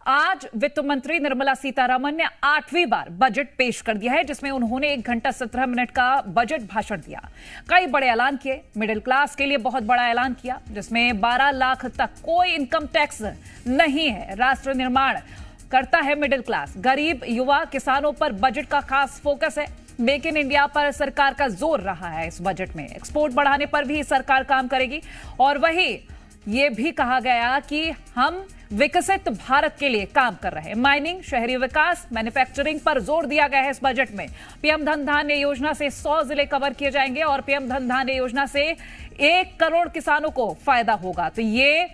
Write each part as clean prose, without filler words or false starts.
आज वित्त मंत्री निर्मला सीतारमण ने 8वीं बार बजट पेश कर दिया है, जिसमें उन्होंने 1 घंटा 17 मिनट का बजट भाषण दिया। कई बड़े ऐलान किए। मिडिल क्लास के लिए बहुत बड़ा ऐलान किया, जिसमें 12 लाख तक कोई इनकम टैक्स नहीं है। राष्ट्र निर्माण करता है मिडिल क्लास। गरीब, युवा, किसानों पर बजट का खास फोकस है। मेक इन इंडिया पर सरकार का जोर रहा है। इस बजट में एक्सपोर्ट बढ़ाने पर भी सरकार काम करेगी। और वही ये भी कहा गया कि हम विकसित भारत के लिए काम कर रहे हैं। माइनिंग, शहरी विकास, मैन्युफैक्चरिंग पर जोर दिया गया है इस बजट में। पीएम धन धान्य योजना से 100 जिले कवर किए जाएंगे और पीएम धन धान्य योजना से 1 करोड़ किसानों को फायदा होगा। तो ये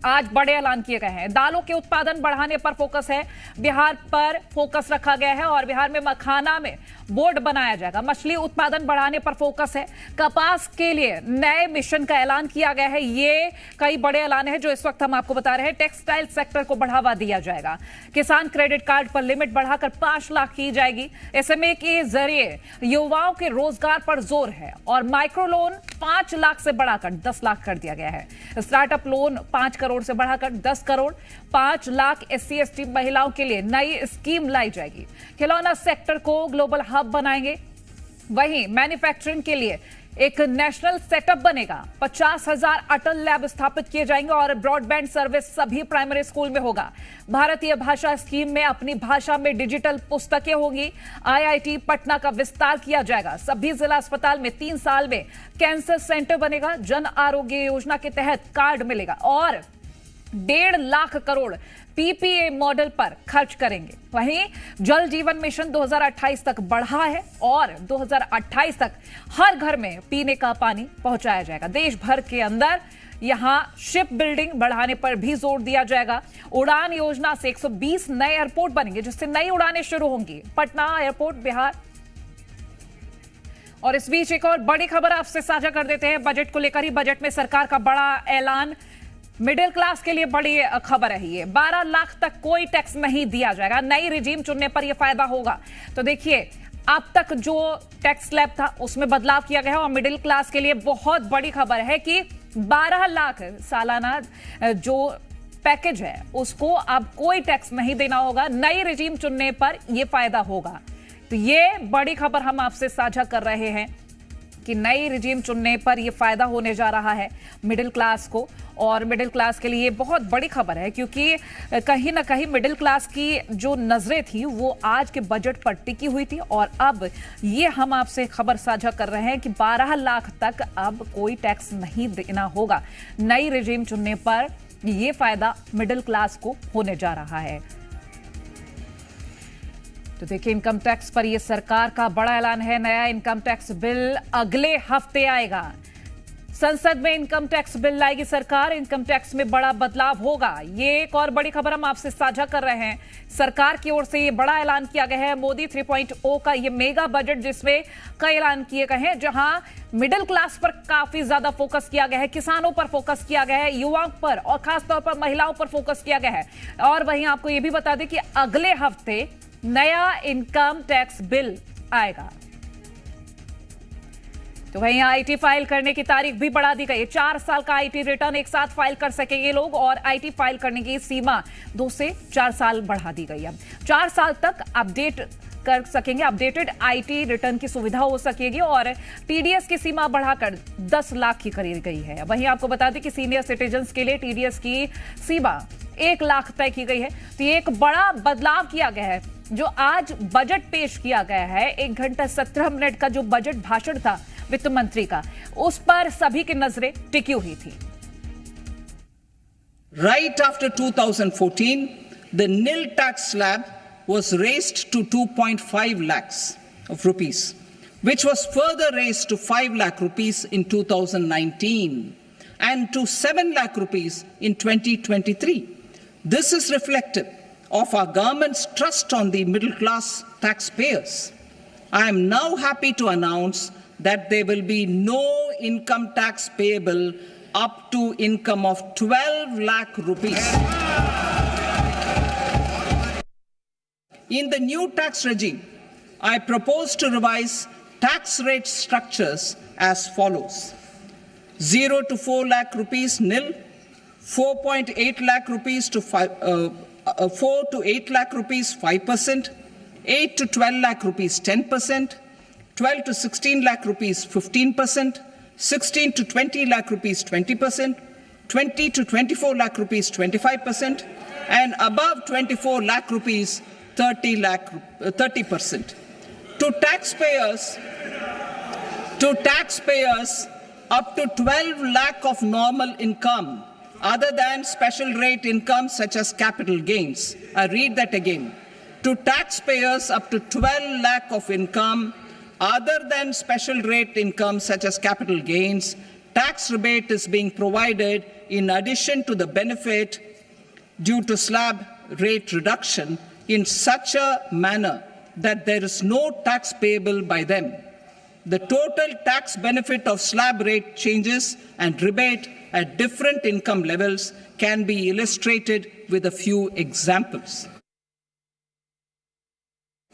आज बड़े ऐलान किए गए हैं। दालों के उत्पादन बढ़ाने पर फोकस है। बिहार पर फोकस रखा गया है और बिहार में मखाना में बोर्ड बनाया जाएगा। मछली उत्पादन बढ़ाने पर फोकस है। कपास के लिए नए मिशन का ऐलान किया गया है। ये कई बड़े ऐलान हैं जो इस वक्त हम आपको बता रहे हैं। टेक्सटाइल सेक्टर को बढ़ावा दिया जाएगा। किसान क्रेडिट कार्ड पर लिमिट बढ़ाकर 5 लाख की जाएगी। एसएमए के जरिए युवाओं के रोजगार पर जोर है और माइक्रो लोन 5 लाख से बढ़ाकर 10 लाख कर दिया गया है। स्टार्टअप लोन 5 करोड़ से बढ़ाकर 10 करोड़। 5 लाख SC/ST महिलाओं के लिए नई स्कीम लाई जाएगी। खिलौना सेक्टर को ग्लोबल हब बनाएंगे। वहीं मैन्युफैक्चरिंग के लिए एक नेशनल सेटअप बनेगा। 50,000 अटल लैब स्थापित किए जाएंगे और ब्रॉडबैंड सर्विस सभी प्राइमरी स्कूल में होगा। भारतीय भाषा स्कीम में अपनी भाषा में डिजिटल पुस्तकें होंगी। IIT पटना का विस्तार किया जाएगा। सभी जिला अस्पताल में 3 साल में कैंसर सेंटर बनेगा। जन आरोग्य योजना के तहत कार्ड मिलेगा और 1.5 लाख करोड़ PPA मॉडल पर खर्च करेंगे। वहीं जल जीवन मिशन 2028 तक बढ़ा है और 2028 तक हर घर में पीने का पानी पहुंचाया जाएगा। देश भर के अंदर यहां शिप बिल्डिंग बढ़ाने पर भी जोर दिया जाएगा। उड़ान योजना से 120 नए एयरपोर्ट बनेंगे, जिससे नई उड़ानें शुरू होंगी। पटना एयरपोर्ट बिहार। और इस बीच एक और बड़ी खबर आपसे साझा कर देते हैं बजट को लेकर ही। बजट में सरकार का बड़ा ऐलान। मिडिल क्लास के लिए बड़ी खबर है ये। 12 लाख तक कोई टैक्स नहीं दिया जाएगा। नई रिजीम चुनने पर यह फायदा होगा। तो देखिए, अब तक जो टैक्स स्लैब था उसमें बदलाव किया गया है और मिडिल क्लास के लिए बहुत बड़ी खबर है कि 12 लाख सालाना जो पैकेज है उसको अब कोई टैक्स नहीं देना होगा। नई रिजीम चुनने पर यह फायदा होगा। तो ये बड़ी खबर हम आपसे साझा कर रहे हैं कि नई रिजीम चुनने पर यह फायदा होने जा रहा है मिडिल क्लास को। और मिडिल क्लास के लिए बहुत बड़ी खबर है, क्योंकि कहीं ना कहीं मिडिल क्लास की जो नजरें थी वो आज के बजट पर टिकी हुई थी और अब ये हम आपसे खबर साझा कर रहे हैं कि 12 लाख तक अब कोई टैक्स नहीं देना होगा। नई रिजीम चुनने पर यह फायदा मिडिल क्लास को होने जा रहा है। तो देखिए, इनकम टैक्स पर यह सरकार का बड़ा ऐलान है। नया इनकम टैक्स बिल अगले हफ्ते आएगा। संसद में इनकम टैक्स बिल लाएगी सरकार। इनकम टैक्स में बड़ा बदलाव होगा। ये एक और बड़ी खबर हम आपसे साझा कर रहे हैं। सरकार की ओर से ये बड़ा ऐलान किया गया है। मोदी 3.0 का ये मेगा बजट, जिसमें कई ऐलान किए गए हैं, जहां मिडिल क्लास पर काफी ज्यादा फोकस किया गया है, किसानों पर फोकस किया गया है, युवाओं पर और खासतौर पर महिलाओं पर फोकस किया गया है। और वहीं आपको ये भी बता दें कि अगले हफ्ते नया इनकम टैक्स बिल आएगा। तो वहीं IT फाइल करने की तारीख भी बढ़ा दी गई है। 4 साल का IT रिटर्न एक साथ फाइल कर सकेंगे लोग और IT फाइल करने की सीमा 2 से 4 साल बढ़ा दी गई है। 4 साल तक अपडेट कर सकेंगे। अपडेटेड IT रिटर्न की सुविधा हो सकेगी और TDS की सीमा बढ़ाकर 10 लाख की कर गई है। वहीं आपको बता दें कि सीनियर सिटीजन्स के लिए TDS की सीमा 1 लाख तय की गई है। तो ये एक बड़ा बदलाव किया गया है जो आज बजट पेश किया गया है। 1 घंटा 17 मिनट का जो बजट भाषण था वित्त मंत्री का, उस पर सभी की नजरें टिकी हुई थी। Right after 2014, the nil tax slab was raised to 2.5 lakhs of rupees, which was further raised to 5 lakh rupees in 2019 and to 7 lakh rupees in 2023. This is reflective of our government's trust on the middle class taxpayers. I am now happy to announce that there will be no income tax payable up to income of 12 lakh rupees. In the new tax regime, I propose to revise tax rate structures as follows: 0 to 4 lakh rupees nil, 4.8 lakh rupees to 4 to 8 lakh rupees 5%, 8 to 12 lakh rupees 10%, 12 to 16 lakh rupees 15%, 16 to 20 lakh rupees 20%, 20 to 24 lakh rupees 25%, and above 24 lakh rupees 30%. To taxpayers up to 12 lakh of normal income, other than special rate income such as capital gains. I read that again. To taxpayers up to 12 lakh of income, other than special rate income such as capital gains, tax rebate is being provided in addition to the benefit due to slab rate reduction in such a manner that there is no tax payable by them. The total tax benefit of slab rate changes and rebate at different income levels can be illustrated with a few examples.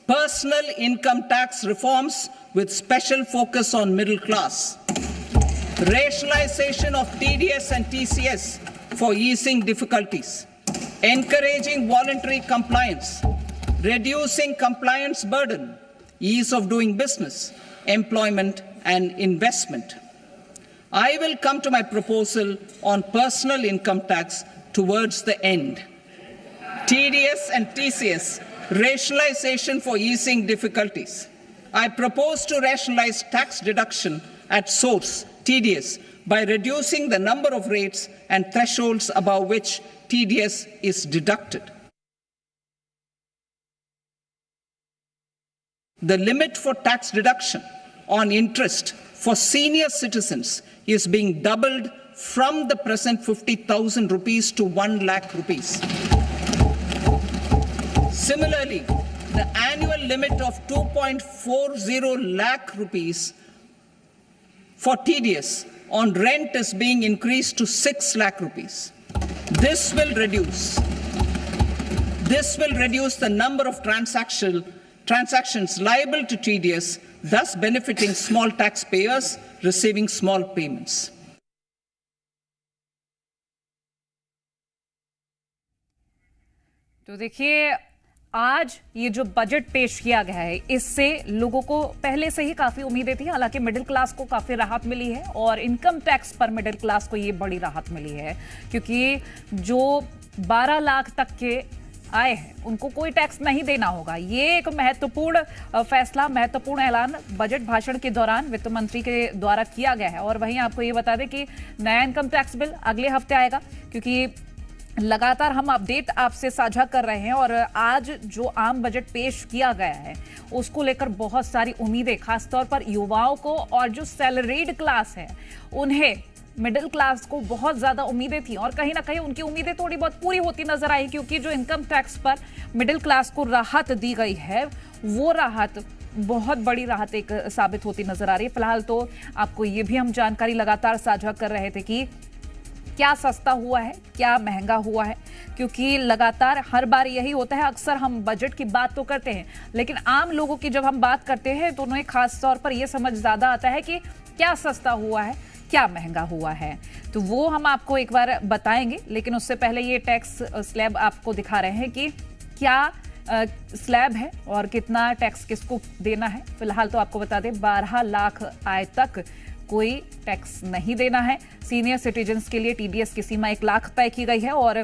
Personal income tax reforms with special focus on middle class. Rationalization of TDS and TCS for easing difficulties. Encouraging voluntary compliance. Reducing compliance burden. Ease of doing business. Employment and investment. I will come to my proposal on personal income tax towards the end. TDS and TCS, rationalization for easing difficulties. I propose to rationalize tax deduction at source, TDS, by reducing the number of rates and thresholds above which TDS is deducted. The limit for tax deduction on interest for senior citizens is being doubled from the present 50,000 rupees to 1 lakh rupees. Similarly, the annual limit of 2.40 lakh rupees for TDS on rent is being increased to 6 lakh rupees. This will reduce the number of transactions liable to TDS, thus benefiting small taxpayers receiving small payments. तो देखिए, आज ये जो budget पेश किया गया है, इससे लोगों को पहले से ही काफी उम्मीदें थी। हालांकि मिडिल क्लास को काफी राहत मिली है और इनकम टैक्स पर मिडिल क्लास को ये बड़ी राहत मिली है, क्योंकि जो 12 लाख तक के आए हैं उनको कोई टैक्स नहीं देना होगा। ये एक महत्वपूर्ण फैसला, महत्वपूर्ण ऐलान बजट भाषण के दौरान वित्त मंत्री के द्वारा किया गया है। और वहीं आपको ये बता दें कि नया इनकम टैक्स बिल अगले हफ्ते आएगा, क्योंकि लगातार हम अपडेट आपसे साझा कर रहे हैं और आज जो आम बजट पेश किया गया है उसको लेकर बहुत सारी उम्मीदें, खासतौर पर युवाओं को और जो सैलरीड क्लास है उन्हें, मिडिल क्लास को बहुत ज्यादा उम्मीदें थी और कहीं ना कहीं उनकी उम्मीदें थोड़ी बहुत पूरी होती नजर आई, क्योंकि जो इनकम टैक्स पर मिडिल क्लास को राहत दी गई है वो राहत बहुत बड़ी राहत एक साबित होती नजर आ रही है। फिलहाल तो आपको ये भी हम जानकारी लगातार साझा कर रहे थे कि क्या सस्ता हुआ है, क्या महंगा हुआ है, क्योंकि लगातार हर बार यही होता है। अक्सर हम बजट की बात तो करते हैं, लेकिन आम लोगों की जब हम बात करते हैं तो उन्हें खास तौर पर यह समझ ज्यादा आता है कि क्या सस्ता हुआ है, क्या महंगा हुआ है। तो वो हम आपको एक बार बताएंगे, लेकिन उससे पहले ये टैक्स स्लैब आपको दिखा रहे हैं कि क्या स्लैब है और कितना टैक्स किसको देना है। फिलहाल तो आपको बता दें 12 लाख आय तक कोई टैक्स नहीं देना है। सीनियर सिटीजन्स के लिए टीडीएस की सीमा 1 लाख तय की गई है और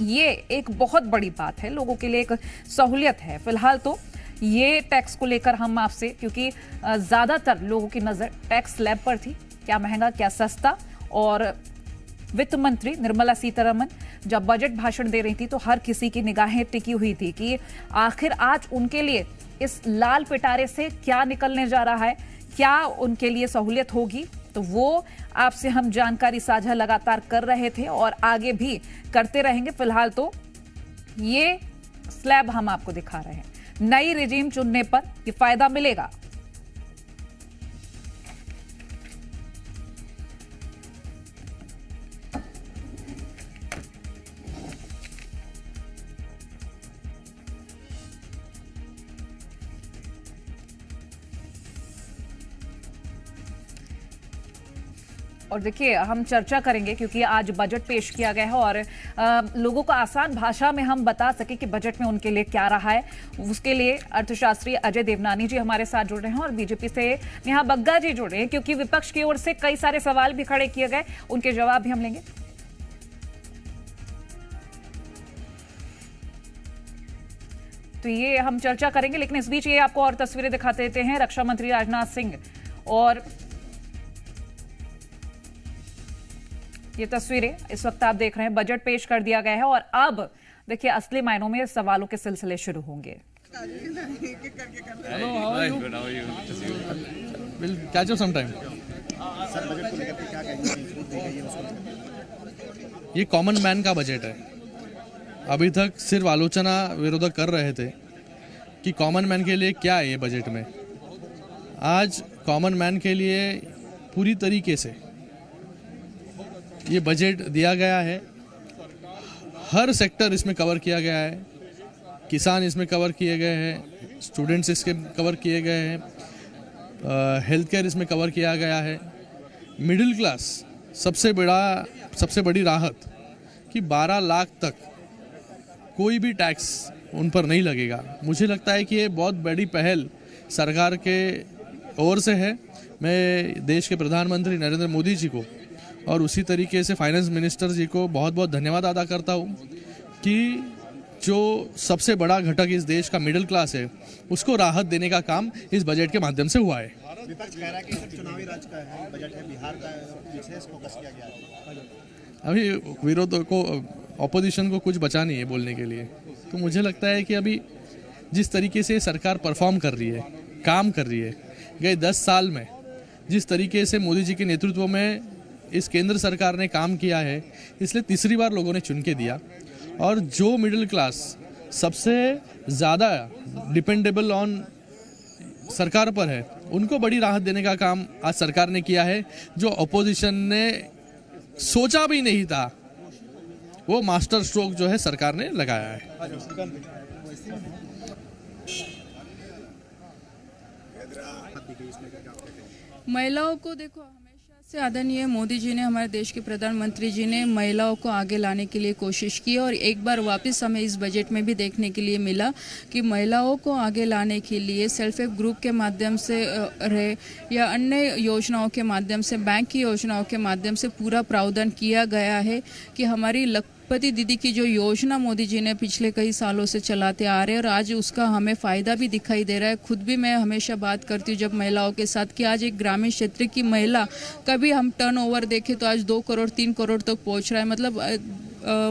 ये एक बहुत बड़ी बात है, लोगों के लिए एक सहूलियत है। फिलहाल तो ये टैक्स को लेकर हम आपसे, क्योंकि ज्यादातर लोगों की नजर टैक्स स्लैब पर थी, क्या महंगा क्या सस्ता। और वित्त मंत्री निर्मला सीतारमण जब बजट भाषण दे रही थी तो हर किसी की निगाहें टिकी हुई थी कि आखिर आज उनके लिए इस लाल पिटारे से क्या निकलने जा रहा है, क्या उनके लिए सहूलियत होगी। तो वो आपसे हम जानकारी साझा लगातार कर रहे थे और आगे भी करते रहेंगे। फिलहाल तो ये स्लैब हम आपको दिखा रहे हैं। नई रिजीम चुनने पर ये फायदा मिलेगा। और देखिए हम चर्चा करेंगे क्योंकि आज बजट पेश किया गया है और लोगों को आसान भाषा में हम बता सके कि बजट में उनके लिए क्या रहा है। उसके लिए अर्थशास्त्री अजय देवनानी जी हमारे साथ जुड़ रहे हैं और बीजेपी से नेहा बग्गा जी जुड़ रहे हैं क्योंकि विपक्ष की ओर से कई सारे सवाल भी खड़े किए गए, उनके जवाब भी हम लेंगे। तो ये हम चर्चा करेंगे, लेकिन इस बीच ये आपको और तस्वीरें दिखाते देते हैं। रक्षा मंत्री राजनाथ सिंह और ये तस्वीरें इस वक्त आप देख रहे हैं, बजट पेश कर दिया गया है और अब देखिए असली मायनों में सवालों के सिलसिले शुरू होंगे। ये कॉमन मैन का बजट है। अभी तक सिर्फ आलोचना विरोधक कर रहे थे कि कॉमन मैन के लिए क्या है ये बजट में। आज कॉमन मैन के लिए पूरी तरीके से ये बजट दिया गया है। हर सेक्टर इसमें कवर किया गया है। किसान इसमें कवर किए गए हैं, स्टूडेंट्स इसके कवर किए गए हैं, हेल्थ केयर इसमें कवर किया गया है। मिडिल क्लास सबसे बड़ी राहत कि 12 लाख तक कोई भी टैक्स उन पर नहीं लगेगा। मुझे लगता है कि ये बहुत बड़ी पहल सरकार के ओर से है। मैं देश के प्रधानमंत्री नरेंद्र मोदी जी को और उसी तरीके से फाइनेंस मिनिस्टर जी को बहुत बहुत धन्यवाद अदा करता हूँ कि जो सबसे बड़ा घटक इस देश का मिडिल क्लास है उसको राहत देने का काम इस बजट के माध्यम से हुआ है। विपक्ष कह रहा है कि सिर्फ चुनावी राज का है बजट है, बिहार का विशेष फोकस किया गया है। अभी विरोध को ऑपोजिशन को कुछ बचा नहीं है बोलने के लिए। तो मुझे लगता है कि अभी जिस तरीके से सरकार परफॉर्म कर रही है, काम कर रही है, गए 10 साल में जिस तरीके से मोदी जी के नेतृत्व में इस केंद्र सरकार ने काम किया है, इसलिए तीसरी बार लोगों ने चुन के दिया। और जो मिडिल क्लास सबसे ज़्यादा डिपेंडेबल ऑन सरकार पर है, उनको बड़ी राहत देने का काम आज सरकार ने किया है। जो अपोजिशन ने सोचा भी नहीं था, वो मास्टर स्ट्रोक जो है सरकार ने लगाया है। महिलाओं को देखो, हमेशा से आदरणीय मोदी जी ने, हमारे देश के प्रधानमंत्री जी ने महिलाओं को आगे लाने के लिए कोशिश की और एक बार वापस हमें इस बजट में भी देखने के लिए मिला कि महिलाओं को आगे लाने के लिए सेल्फ हेल्प ग्रुप के माध्यम से रहे या अन्य योजनाओं के माध्यम से, बैंक की योजनाओं के माध्यम से पूरा प्रावधान किया गया है कि हमारी लखपति दीदी की जो योजना मोदी जी ने पिछले कई सालों से चलाते आ रहे हैं और आज उसका हमें फ़ायदा भी दिखाई दे रहा है। खुद भी मैं हमेशा बात करती हूँ जब महिलाओं के साथ कि आज एक ग्रामीण क्षेत्र की महिला, कभी हम टर्नओवर देखें तो आज 2 करोड़ 3 करोड़ तक पहुँच रहा है।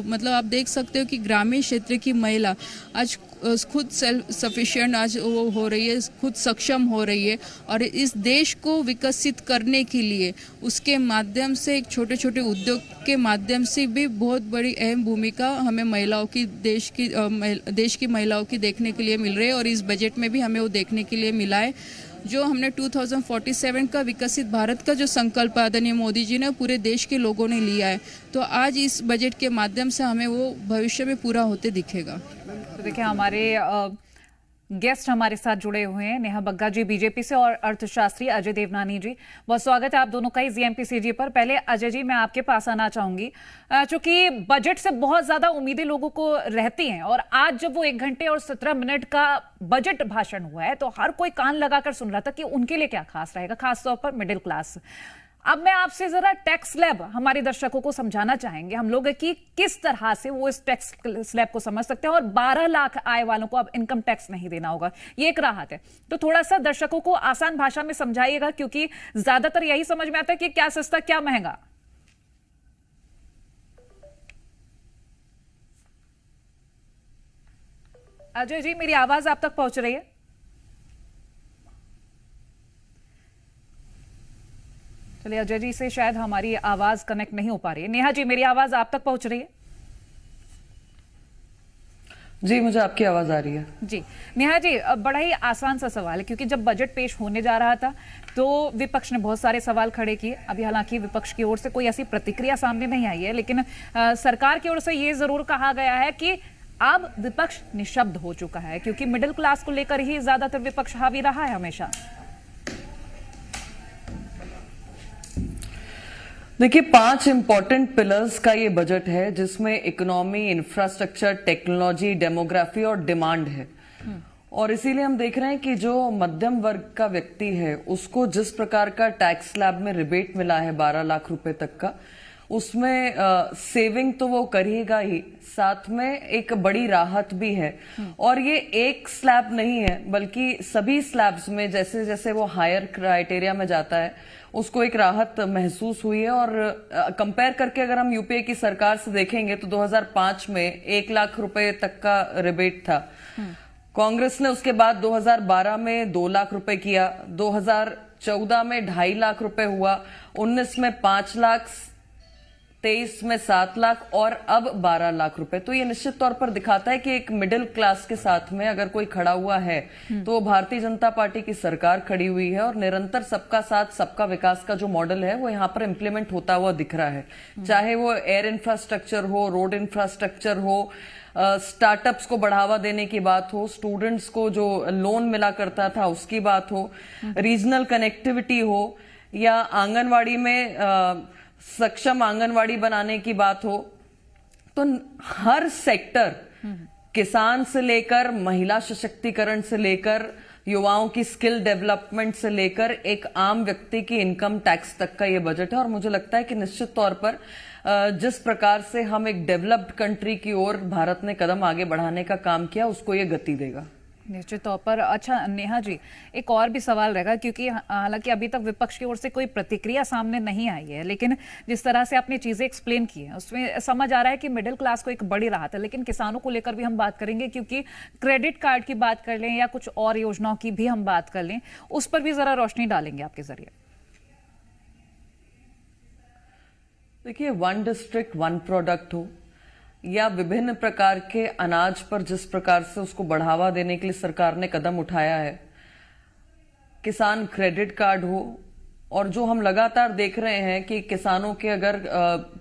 मतलब आप देख सकते हो कि ग्रामीण क्षेत्र की महिला आज खुद सेल्फ सफिशिएंट आज वो हो रही है, खुद सक्षम हो रही है और इस देश को विकसित करने के लिए उसके माध्यम से एक छोटे छोटे उद्योग के माध्यम से भी बहुत बड़ी अहम भूमिका हमें महिलाओं की देश की महिलाओं की देखने के लिए मिल रही है और इस बजट में भी हमें वो देखने के लिए मिला है। जो हमने 2047 का विकसित भारत का जो संकल्प आदरणीय मोदी जी ने पूरे देश के लोगों ने लिया है, तो आज इस बजट के माध्यम से हमें वो भविष्य में पूरा होते दिखेगा। तो देखिए हमारे गेस्ट हमारे साथ जुड़े हुए हैं, नेहा बग्गा जी बीजेपी से और अर्थशास्त्री अजय देवनानी जी। बहुत स्वागत है आप दोनों का इस जीएमपीसीजी पर। पहले अजय जी मैं आपके पास आना चाहूंगी, चूंकि बजट से बहुत ज्यादा उम्मीदें लोगों को रहती हैं और आज जब वो 1 घंटे और 17 मिनट का बजट भाषण हुआ है तो हर कोई कान लगाकर सुन रहा था कि उनके लिए क्या खास रहेगा, खासतौर पर मिडिल क्लास। अब मैं आपसे जरा टैक्स स्लैब हमारे दर्शकों को समझाना चाहेंगे हम लोग कि किस तरह से वो इस टैक्स स्लैब को समझ सकते हैं और 12 लाख आय वालों को अब इनकम टैक्स नहीं देना होगा, ये एक राहत है। तो थोड़ा सा दर्शकों को आसान भाषा में समझाइएगा क्योंकि ज्यादातर यही समझ में आता है कि क्या सस्ता क्या महंगा। अजय जी मेरी आवाज आप तक पहुंच रही है? चलिए अजय जी से शायद हमारी आवाज कनेक्ट नहीं हो पा रही है। नेहा जी मेरी आवाज आप तक पहुंच रही है? जी मुझे आपकी आवाज आ रही है। जी नेहा जी, बड़ा ही आसान सा सवाल है क्योंकि जब बजट पेश होने जा रहा था तो विपक्ष ने बहुत सारे सवाल खड़े किए। अभी हालांकि विपक्ष की ओर से कोई ऐसी प्रतिक्रिया सामने नहीं आई है, लेकिन सरकार की ओर से ये जरूर कहा गया है कि अब विपक्ष निशब्द हो चुका है क्योंकि मिडिल क्लास को लेकर ही ज्यादातर विपक्ष हावी रहा है हमेशा। देखिए, 5 इंपॉर्टेंट पिलर्स का ये बजट है जिसमें इकोनॉमी, इंफ्रास्ट्रक्चर, टेक्नोलॉजी, डेमोग्राफी और डिमांड है। और इसीलिए हम देख रहे हैं कि जो मध्यम वर्ग का व्यक्ति है उसको जिस प्रकार का टैक्स स्लैब में रिबेट मिला है 12 लाख रुपए तक का, उसमें सेविंग तो वो करेगा ही, साथ में एक बड़ी राहत भी है। और ये एक स्लैब नहीं है बल्कि सभी स्लैब्स में जैसे जैसे वो हायर क्राइटेरिया में जाता है उसको एक राहत महसूस हुई है। और कंपेयर करके अगर हम यूपीए की सरकार से देखेंगे तो 2005 में 1 लाख रुपए तक का रिबेट था। कांग्रेस ने उसके बाद 2012 में 2 लाख रुपए किया, 2014 में 2.5 लाख रुपए हुआ, 19 में 5 लाख, 23 में 7 लाख और अब 12 लाख रुपए। तो ये निश्चित तौर पर दिखाता है कि एक मिडिल क्लास के साथ में अगर कोई खड़ा हुआ है तो भारतीय जनता पार्टी की सरकार खड़ी हुई है और निरंतर सबका साथ सबका विकास का जो मॉडल है वो यहाँ पर इंप्लीमेंट होता हुआ दिख रहा है। चाहे वो एयर इंफ्रास्ट्रक्चर हो, रोड इंफ्रास्ट्रक्चर हो, स्टार्टअप्स को बढ़ावा देने की बात हो, स्टूडेंट्स को जो लोन मिला करता था उसकी बात हो, रीजनल कनेक्टिविटी हो, या आंगनवाड़ी में सक्षम आंगनवाड़ी बनाने की बात हो, तो हर सेक्टर, किसान से लेकर महिला सशक्तिकरण से लेकर युवाओं की स्किल डेवलपमेंट से लेकर एक आम व्यक्ति की इनकम टैक्स तक का ये बजट है। और मुझे लगता है कि निश्चित तौर पर जिस प्रकार से हम एक डेवलप्ड कंट्री की ओर भारत ने कदम आगे बढ़ाने का काम किया उसको ये गति देगा। निश्चित तौर पर। अच्छा नेहा जी, एक और भी सवाल रहेगा क्योंकि हालांकि अभी तक विपक्ष की ओर से कोई प्रतिक्रिया सामने नहीं आई है, लेकिन जिस तरह से आपने चीजें एक्सप्लेन की हैं उसमें समझ आ रहा है कि मिडिल क्लास को एक बड़ी राहत है। लेकिन किसानों को लेकर भी हम बात करेंगे क्योंकि क्रेडिट कार्ड की बात कर लें या कुछ और योजनाओं की भी हम बात कर लें, उस पर भी जरा रोशनी डालेंगे आपके जरिए। देखिए, 1 डिस्ट्रिक्ट 1 प्रोडक्ट हो या विभिन्न प्रकार के अनाज पर जिस प्रकार से उसको बढ़ावा देने के लिए सरकार ने कदम उठाया है, किसान क्रेडिट कार्ड हो, और जो हम लगातार देख रहे हैं कि किसानों के अगर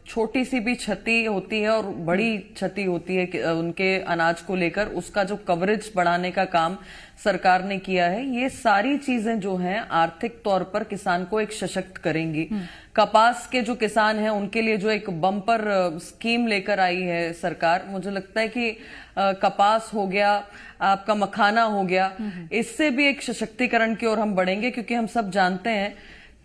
छोटी सी भी क्षति होती है और बड़ी क्षति होती है उनके अनाज को लेकर, उसका जो कवरेज बढ़ाने का काम सरकार ने किया है, ये सारी चीजें जो हैं आर्थिक तौर पर किसान को एक सशक्त करेंगी। कपास के जो किसान हैं उनके लिए जो एक बम्पर स्कीम लेकर आई है सरकार, मुझे लगता है कि कपास हो गया, आपका मखाना हो गया, इससे भी एक सशक्तिकरण की ओर हम बढ़ेंगे। क्योंकि हम सब जानते हैं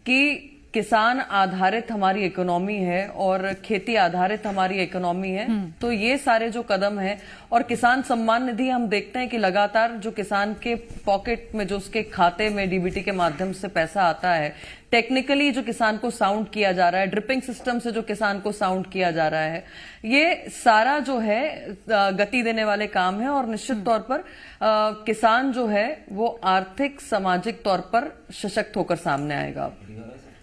कि किसान आधारित हमारी इकोनॉमी है और खेती आधारित हमारी इकोनॉमी है। तो ये सारे जो कदम है, और किसान सम्मान निधि हम देखते हैं कि लगातार जो किसान के पॉकेट में, जो उसके खाते में डीबीटी के माध्यम से पैसा आता है, टेक्निकली जो किसान को साउंड किया जा रहा है, ड्रिपिंग सिस्टम से जो किसान को साउंड किया जा रहा है, ये सारा जो है गति देने वाले काम है। और निश्चित तौर पर किसान जो है वो आर्थिक सामाजिक तौर पर सशक्त होकर सामने आएगा।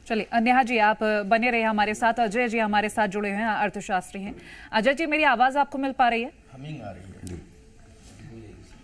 चलिए नेहा जी, आप बने रहे हमारे साथ। अजय जी हमारे साथ जुड़े हुए हैं, अर्थशास्त्री हैं। अजय जी, मेरी आवाज आपको मिल पा रही है? हमिंग आ रही है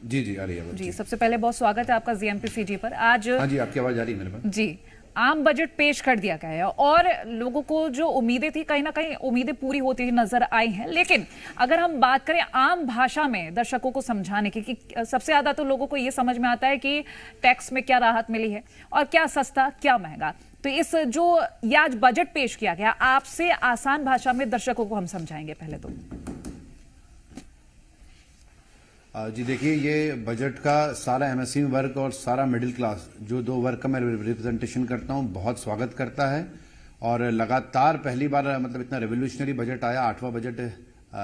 जी जी आ रही है जी। सबसे पहले बहुत स्वागत है आपका जीएमपीसीजी पर। आज हाँ जी, आपकी आवाज आ रही है मेरे पास? जी, आम बजट पेश कर दिया गया है और लोगों को जो उम्मीदें थी कहीं ना कहीं उम्मीदें पूरी होती हुई नजर आई हैं। लेकिन अगर हम बात करें आम भाषा में दर्शकों को समझाने की, कि सबसे ज्यादा तो लोगों को ये समझ में आता है कि टैक्स में क्या राहत मिली है और क्या सस्ता क्या महंगा। तो इस जो ये आज बजट पेश किया गया, आपसे आसान भाषा में दर्शकों को हम समझाएंगे। पहले तो जी देखिए, ये बजट का सारा एमएसएमई वर्ग और सारा मिडिल क्लास, जो 2 वर्ग का मैं रिप्रेजेंटेशन करता हूं, बहुत स्वागत करता है। और लगातार पहली बार मतलब इतना रेवोल्यूशनरी बजट आया, 8वां बजट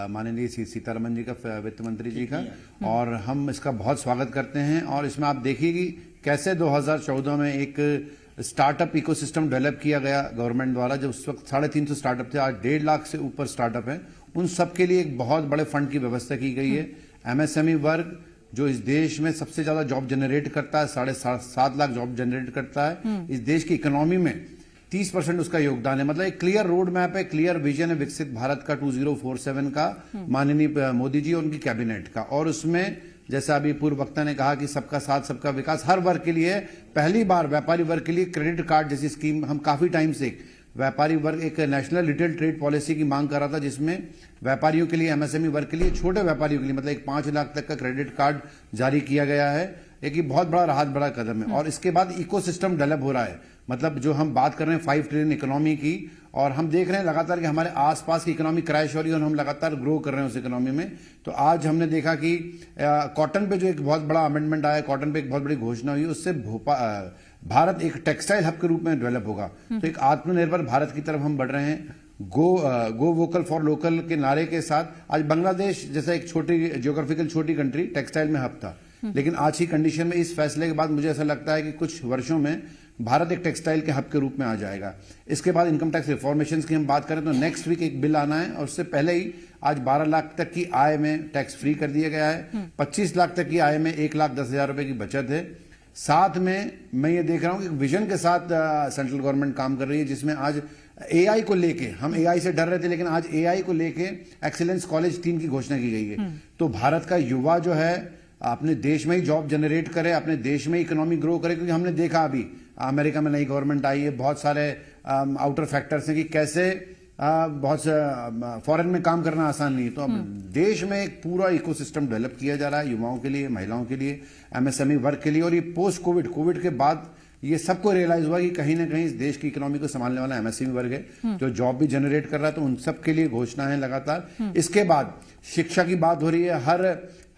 माननीय सीतारमन जी का, वित्त मंत्री जी का, और हम इसका बहुत स्वागत करते हैं। और इसमें आप देखिए कि कैसे 2014 में एक स्टार्टअप इकोसिस्टम डेवलप किया गया गवर्नमेंट द्वारा। जब उस वक्त 350 स्टार्टअप थे, आज 1.5 लाख से ऊपर स्टार्टअप है। उन सब के लिए एक बहुत बड़े फंड की व्यवस्था की गई है। एमएसएमई वर्ग जो इस देश में सबसे ज्यादा जॉब जनरेट करता है, 7.5 लाख जॉब जनरेट करता है। इस देश की इकोनॉमी में 30% उसका योगदान है। मतलब एक क्लियर रोड मैप है, क्लियर विजन है विकसित भारत का 2047 का, माननीय मोदी जी और उनकी कैबिनेट का। और उसमें जैसा अभी पूर्व वक्ता ने कहा कि सबका साथ सबका विकास हर वर्ग के लिए, पहली बार व्यापारी वर्ग के लिए क्रेडिट कार्ड जैसी स्कीम, हम काफी टाइम से व्यापारी वर्ग एक नेशनल रिटेल ट्रेड पॉलिसी की मांग कर रहा था, जिसमें व्यापारियों के लिए, एमएसएमई वर्ग के लिए, छोटे व्यापारियों के लिए मतलब एक 5 लाख तक का क्रेडिट कार्ड जारी किया गया है। एक बहुत बड़ा राहत बड़ा कदम है। और इसके बाद इकोसिस्टम डेवलप हो रहा है, मतलब जो हम बात कर रहे हैं 5 ट्रिलियन इकोनॉमी की, और हम देख रहे हैं लगातार कि हमारे आसपास की इकोनॉमी क्रैश हो रही है और हम लगातार ग्रो कर रहे हैं उस इकोनॉमी में। तो आज हमने देखा कि कॉटन पे जो एक बहुत बड़ा अमेंडमेंट आया, कॉटन पे एक बहुत बड़ी घोषणा हुई, उससे भारत एक टेक्सटाइल हब के रूप में डेवलप होगा। तो एक आत्मनिर्भर भारत की तरफ हम बढ़ रहे हैं। गो वोकल फॉर लोकल के नारे के साथ आज बांग्लादेश जैसा एक छोटी जियोग्राफिकल छोटी कंट्री टेक्सटाइल में हब था, लेकिन आज की कंडीशन में इस फैसले के बाद मुझे ऐसा लगता है कि कुछ वर्षों में भारत एक टेक्सटाइल के हब के रूप में आ जाएगा। इसके बाद इनकम टैक्स रिफॉर्मेशन की हम बात करें तो नेक्स्ट वीक एक बिल आना है, और उससे पहले ही आज 12 लाख तक की आय में टैक्स फ्री कर दिया गया है। 25 लाख तक की आय में 1,10,000 रुपए की बचत है। साथ में मैं ये देख रहा हूं कि विजन के साथ सेंट्रल गवर्नमेंट काम कर रही है, जिसमें आज एआई को लेके, हम एआई से डर रहे थे लेकिन आज एआई को लेके एक्सीलेंस कॉलेज 3 की घोषणा की गई है। तो भारत का युवा जो है अपने देश में ही जॉब जनरेट करे, अपने देश में इकोनॉमी ग्रो करे, क्योंकि हमने देखा अभी अमेरिका में नई गवर्नमेंट आई है, बहुत सारे आउटर फैक्टर्स हैं कि कैसे बहुत से फॉरेन में काम करना आसान नहीं है। तो अब देश में एक पूरा इकोसिस्टम डेवलप किया जा रहा है युवाओं के लिए, महिलाओं के लिए, एमएसएमई वर्क के लिए। और ये पोस्ट कोविड के बाद ये सबको रियलाइज हुआ कि कहीं ना कहीं इस देश की इकोनॉमी को संभालने वाला एमएसएमई वर्ग है जो जॉब भी जनरेट कर रहा है। तो उन सब के लिए घोषणा है लगातार। इसके बाद शिक्षा की बात हो रही है,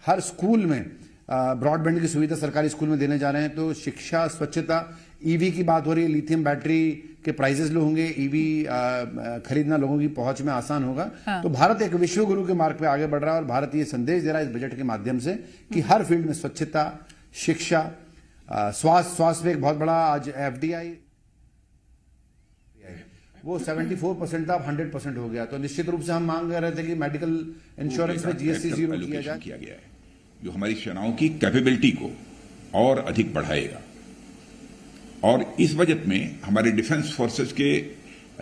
हर स्कूल में ब्रॉडबैंड की सुविधा सरकारी स्कूल में देने जा रहे हैं। तो शिक्षा, स्वच्छता, ईवी की बात हो रही है, लिथियम बैटरी के प्राइसेस लो होंगे, ईवी खरीदना लोगों की पहुंच में आसान होगा। तो भारत एक विश्व गुरु के मार्ग पे आगे बढ़ रहा है, और भारत ये संदेश दे रहा है इस बजट के माध्यम से कि हर फील्ड में स्वच्छता, शिक्षा, स्वास्थ्य पे एक बहुत बड़ा आज एफडीआई वो 74% था, अब 100% हो गया। तो निश्चित रूप से हम मांग कर रहे थे कि मेडिकल इंश्योरेंस में जीएसटी 0 किया गया है, जो हमारी सेनाओं की कैपेबिलिटी को और अधिक बढ़ाएगा। और इस बजट में हमारे डिफेंस फोर्सेस के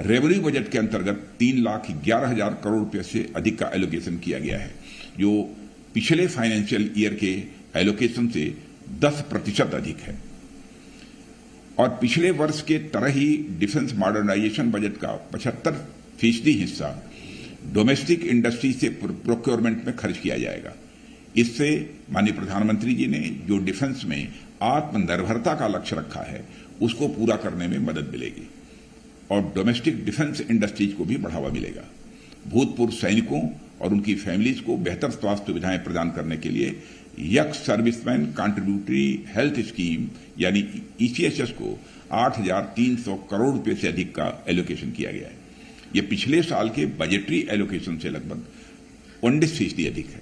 रेवेन्यू बजट के अंतर्गत 3,11,000 करोड़ रुपए से अधिक का एलोकेशन किया गया है, जो पिछले फाइनेंशियल ईयर के एलोकेशन से 10% अधिक है। और पिछले वर्ष के तरह ही डिफेंस मॉडर्नाइजेशन बजट का 75% हिस्सा डोमेस्टिक इंडस्ट्री से प्रोक्योरमेंट में खर्च किया जाएगा। इससे माननीय प्रधानमंत्री जी ने जो डिफेंस में आत्मनिर्भरता का लक्ष्य रखा है उसको पूरा करने में मदद मिलेगी, और डोमेस्टिक डिफेंस इंडस्ट्रीज को भी बढ़ावा मिलेगा। भूतपूर्व सैनिकों और उनकी फैमिलीज को बेहतर स्वास्थ्य सुविधाएं प्रदान करने के लिए x serviceman contributory health scheme यानी ईसीएचएस को 8,300 करोड़ रुपए से अधिक का एलोकेशन किया गया है। यह पिछले साल के बजटरी एलोकेशन से लगभग 19% अधिक है।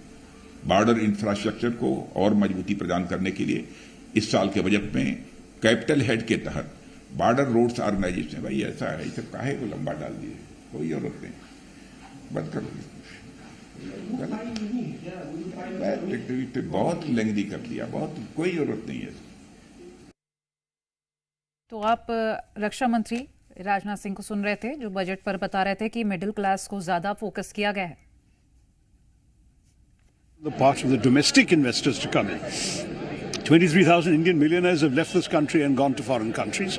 बॉर्डर इंफ्रास्ट्रक्चर को और मजबूती प्रदान करने के लिए इस साल के बजट में कैपिटल हेड के तहत बॉर्डर रोड्स ऑर्गेनाइजेशन, भाई ऐसा है, इसे काहे को लंबा डाल दिए, कोई जरूरत नहीं, बंद कर दिया, बहुत लेंदी कर दिया, बहुत कोई जरूरत नहीं है। तो आप रक्षा मंत्री राजनाथ सिंह को सुन रहे थे, जो बजट पर बता रहे थे कि मिडिल क्लास को ज्यादा फोकस किया गया है। The part of the domestic investors to come in. 23,000 Indian millionaires have left this country and gone to foreign countries.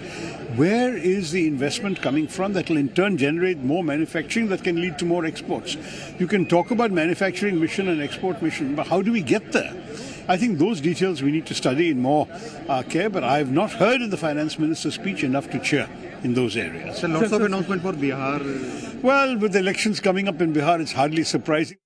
Where is the investment coming from that will in turn generate more manufacturing that can lead to more exports? You can talk about manufacturing mission and export mission, but how do we get there? I think those details we need to study in more care, but I have not heard in the finance minister's speech enough to cheer in those areas. So lots of announcement for Bihar. Well, with the elections coming up in Bihar, it's hardly surprising.